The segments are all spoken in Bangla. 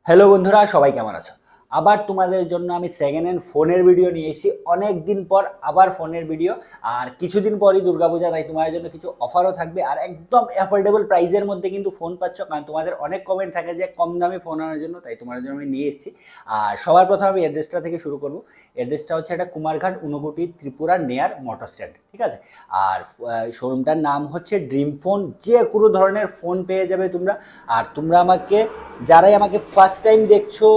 হ্যালো বন্ধুরা, সবাই কেমন আছো? আবার তোমাদের জন্য আমি সেকেন্ড হ্যান্ড ফোনের ভিডিও নিয়ে এসেছি। অনেক দিন পর আবার ফোনের ভিডিও। আর কিছুদিন পরই দুর্গাপূজা, তাই তোমাদের জন্য কিছু অফারও থাকবে আর একদম অ্যাফোর্ডেবল প্রাইসের মধ্যে কিন্তু ফোন পাচ্ছ। কারণ তোমাদের অনেক কমেন্ট থাকে যে কম দামে ফোন আনার জন্য, তাই তোমাদের জন্য আমি নিয়ে এসেছি। আর সবার প্রথমে আমি অ্যাড্রেসটা থেকে শুরু করব। অ্যাড্রেসটা হচ্ছে এটা কুমারঘাট, ঊনকোটি, ত্রিপুরা, নেয়ার মোটর স্ট্যান্ড, ঠিক আছে? আর শোরুমটার নাম হচ্ছে ড্রিম ফোন। যে কোনো ধরনের ফোন পেয়ে যাবে তোমরা। আর তোমরা আমাকে, যারাই আমাকে ফার্স্ট টাইম দেখছো,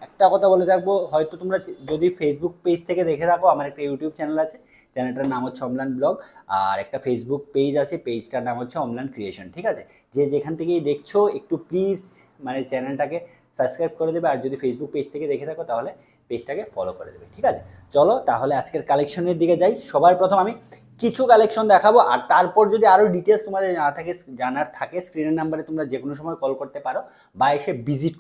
একটা কথা বলে থাকবো, হয়তো তোমরা যদি ফেসবুক পেজ থেকে দেখে থাকো, আমার একটা ইউটিউব চ্যানেল আছে, চ্যানেলটার নাম হচ্ছে অমলান ব্লগ। আর একটা ফেসবুক পেজ আছে, পেজটার নাম হচ্ছে অমলান ক্রিয়েশন, ঠিক আছে? যে যেখান থেকেই দেখছো একটু প্লিজ মানে চ্যানেলটাকে সাবস্ক্রাইব করে দেবে। আর যদি ফেসবুক পেজ থেকে দেখে থাকো তাহলে পেজটাকে ফলো করে দেবে, ঠিক আছে? চলো তাহলে আজকের কালেকশনের দিকে যাই। সবার প্রথম আমি কিছু কালেকশন দেখাবো, আর তারপর যদি আরও ডিটেলস তোমাদের জানার থাকে স্ক্রিনের নাম্বারে তোমরা যে কোনো সময় কল করতে পারো বা এসে ভিজিট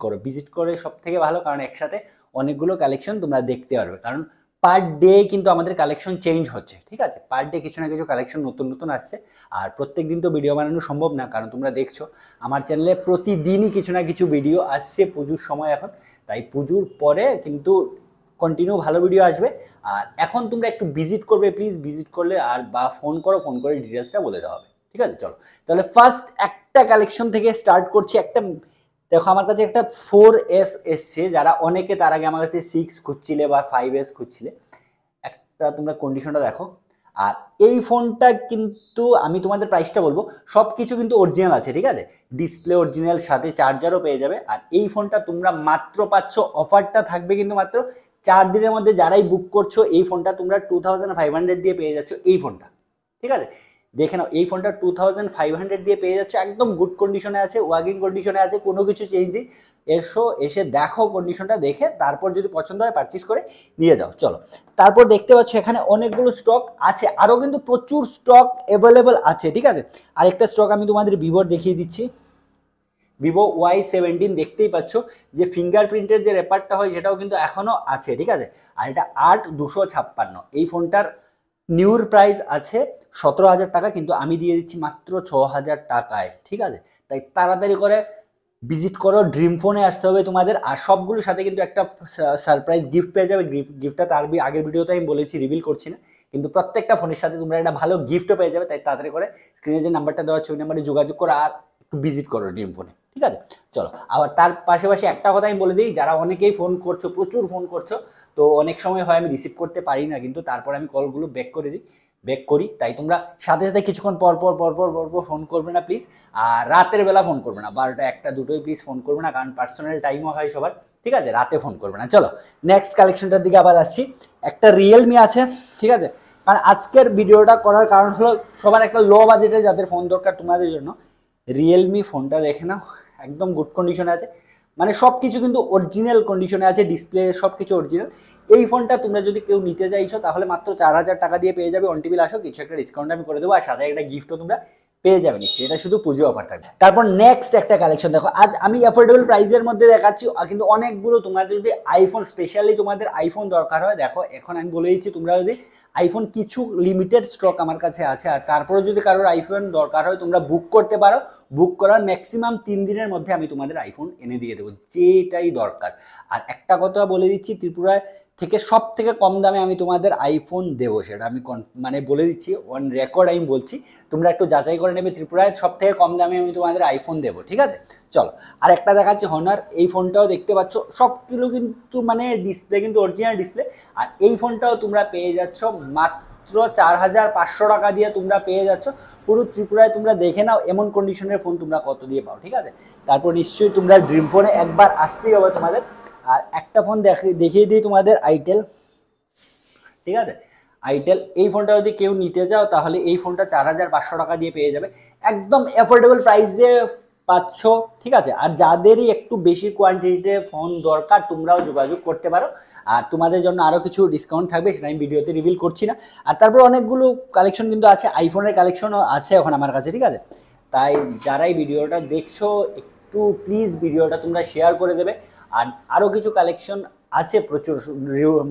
করে সব থেকে ভালো, কারণ একসাথে অনেকগুলো কালেকশন তোমরা দেখতে পারবে। কারণ পার ডে কিন্তু আমাদের কালেকশন চেঞ্জ হচ্ছে, ঠিক আছে? পার ডে কিছু না কিছু কালেকশন নতুন নতুন আসছে। আর প্রত্যেক দিন তো ভিডিও বানানো সম্ভব না, কারণ তোমরা দেখছো আমার চ্যানেলে প্রতিদিনই কিছু না কিছু ভিডিও আসছে। পুজোর সময় এখন, তাই পুজোর পরে কিন্তু কন্টিনিউ ভালো ভিডিও আসবে। আর এখন তোমরা একটু ভিজিট করবে প্লিজ, ভিজিট করলে আর বা ফোন করে ডিটেলসটা বলে দেওয়া হবে, ঠিক আছে? চলো তাহলে ফার্স্ট একটা কালেকশন থেকে স্টার্ট করছি। একটা দেখো, আমার কাছে একটা 4S এসছে। যারা অনেকে তার আগে আমার কাছে 6 খুঁজছিলে বা 5S খুঁজছিলে, একটা তোমরা কন্ডিশনটা দেখো। আর এই ফোনটা কিন্তু আমি তোমাদের প্রাইসটা বলবো, সব কিছু কিন্তু অরিজিনাল আছে, ঠিক আছে? ডিসপ্লে অরিজিনাল, সাথে চার্জারও পেয়ে যাবে। আর এই ফোনটা তোমরা মাত্র পাচ্ছ, অফারটা থাকবে কিন্তু মাত্র 4 দিনের মধ্যে। যারাই বুক করছো এই ফোনটা তোমরা 2500 দিয়ে পেয়ে যাচ্ছ এই ফোনটা, ঠিক আছে? দেখে নাও, এই ফোনটা 2500 দিয়ে পেয়ে যাচ্ছ, একদম গুড কন্ডিশনে আছে, ওয়ার্কিং কন্ডিশনে আছে, কোনো কিছু চেঞ্জ নেই। এসে দেখো, কন্ডিশনটা দেখে তারপর যদি পছন্দ হয় পারচেজ করে নিয়ে যাও। চলো তারপর দেখতে পাচ্ছ এখানে অনেকগুলো স্টক আছে, আরও কিন্তু প্রচুর স্টক অ্যাভেলেবেল আছে, ঠিক আছে? আরেকটা স্টক আমি তোমাদের ভিভোর দেখিয়ে দিচ্ছি। ভিভো Y17 দেখতেই পাচ্ছ যে ফিঙ্গারপ্রিন্টের যে রেপারটা হয় সেটাও কিন্তু এখনও আছে, ঠিক আছে? আর এটা 8256। এই ফোনটার নিউর প্রাইস আছে 17,000 টাকা, কিন্তু আমি দিয়ে দিচ্ছি মাত্র 6,000 টাকায়, ঠিক আছে? তাই তাড়াতাড়ি করে ভিজিট করো, ড্রিম ফোনে আসতে হবে তোমাদের। আর সবগুলোর সাথে কিন্তু একটা সারপ্রাইজ গিফট পেয়ে যাবে। গিফটটা তার আগের ভিডিওতে আমি বলেছি, রিভিল করছি না, কিন্তু প্রত্যেকটা ফোনের সাথে তোমরা একটা ভালো গিফটও পেয়ে যাবে। তাই তাড়াতাড়ি করে স্ক্রিনে যে নাম্বারটা দেওয়া আছে ওই নাম্বারে যোগাযোগ করো আর একটু ভিজিট করো ড্রিম ফোনে, ঠিক আছে? চলো, আবার তার পাশাপাশি একটা কথা আমি বলে দিই, যারা অনেকেই ফোন করছো, প্রচুর ফোন করছো, তো অনেক সময় হয় আমি রিসিভ করতে পারি না, কিন্তু তারপর আমি কলগুলো ব্যাক করি। তাই তোমরা সাথে সাথে কিছুক্ষণ পর পর ফোন করবে না প্লিজ। আর রাতের বেলা ফোন করবে না, 12টা 1টা 2টোই প্লিজ ফোন করবে না, কারণ পার্সোনাল টাইমও হয় সবার, ঠিক আছে? রাতে ফোন করবে না। চলো নেক্সট কালেকশনটার দিকে আবার আসছি। একটা রিয়েলমি আছে, ঠিক আছে? কারণ আজকের ভিডিওটা করার কারণ হলো সবার একটা লো বাজেটে যাদের ফোন দরকার তোমাদের জন্য রিয়েলমি ফোনটা দেখে নাও, একদম গুড কন্ডিশনে আছে। মানে সব কিছু কিন্তু অরিজিনাল কন্ডিশনে আছে, ডিসপ্লে সব কিছু অরিজিনাল। এই ফোনটা তোমরা যদি কেউ নিতে চাইছো তাহলে মাত্র 4,000 টাকা দিয়ে পেয়ে যাবে। অন টেবিল আসো, কিছু একটা ডিসকাউন্ট আমি করে দেবো, আর সাথে একটা গিফটও তোমরা পেয়ে যাবে নিশ্চয়ই। এটা শুধু পুজো অফার থাকবে। তারপর নেক্সট একটা কালেকশন দেখো, আজ আমি অ্যাফোর্ডেবল প্রাইসের মধ্যে দেখাচ্ছি, কিন্তু অনেকগুলো তোমাদের যদি আইফোন, স্পেশালি তোমাদের আইফোন দরকার হয়, দেখো এখন আমি বলে দিচ্ছি, তোমরা যদি আইফোন, কিছু লিমিটেড স্টক আমার কাছে আছে। আর তারপরে যদি কারোর আইফোন দরকার হয় তোমরা বুক করতে পারো। বুক করার ম্যাক্সিমাম 3 দিনের মধ্যে আমি তোমাদের আইফোন এনে দিয়ে দেবো, যেটাই দরকার। আর একটা কথা বলে দিচ্ছি, ত্রিপুরায় থেকে সব থেকে কম দামে আমি তোমাদের আইফোন দেবো, সেটা আমি মানে বলে দিচ্ছি, অন রেকর্ড আমি বলছি। তোমরা একটু যাচাই করে নেবে, ত্রিপুরায় সব থেকে কম দামে আমি তোমাদের আইফোন দেবো, ঠিক আছে? চলো আর একটা দেখাচ্ছি হনার। এই ফোনটাও দেখতে পাচ্ছ, সবগুলো কিন্তু মানে ডিসপ্লে কিন্তু অরিজিনাল ডিসপ্লে। আর এই ফোনটাও তোমরা পেয়ে যাচ্ছ মাত্র 4,500 টাকা দিয়ে তোমরা পেয়ে যাচ্ছ। পুরো ত্রিপুরায় তোমরা দেখে নাও এমন কন্ডিশনের ফোন তোমরা কত দিয়ে পাও, ঠিক আছে? তারপর নিশ্চয়ই তোমরা ড্রিম ফোনে একবার আসতেই হবে তোমাদের। আর একটা ফোন দেখিয়ে দিই তোমাদের, আইটেল, ঠিক আছে? আইটেল এই ফোনটা যদি কেউ নিতে চাও তাহলে এই ফোনটা 4,500 টাকা দিয়ে পেয়ে যাবে, একদম অ্যাফোর্ডেবল প্রাইসে পাচ্ছ, ঠিক আছে? আর যাদেরই একটু বেশি কোয়ান্টিটিতে ফোন দরকার তোমরাও যোগাযোগ করতে পারো। আর তোমাদের জন্য আরও কিছু ডিসকাউন্ট থাকবে, সেটা আমি ভিডিওতে রিভিল করছি না। আর তারপর অনেকগুলো কালেকশন কিন্তু আছে, আইফোনের কালেকশনও আছে এখন আমার কাছে, ঠিক আছে? তাই যারাই ভিডিওটা দেখছো একটু প্লিজ ভিডিওটা তোমরা শেয়ার করে দেবে। আর আরও কিছু কালেকশন আছে প্রচুর,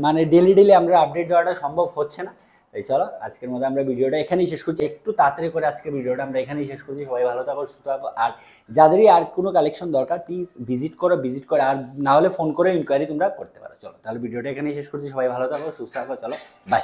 মানে ডেলি আমরা আপডেট দেওয়াটা সম্ভব হচ্ছে না, এই চলো আজকের মতো আমরা ভিডিওটা এখানেই শেষ করছি, একটু তাড়াতাড়ি করে আজকের ভিডিওটা আমরা এখানেই শেষ করছি। সবাই ভালো থাকো, সুস্থ থাকো, আর যাদেরই আর কোনো কালেকশন দরকার প্লিজ ভিজিট করে, আর না হলে ফোন করে ইনকোয়ারি তোমরা করতে পারো। চলো তাহলে ভিডিওটা এখানেই শেষ করছি, সবাই ভালো থাকো, সুস্থ থাকো, চলো বাই।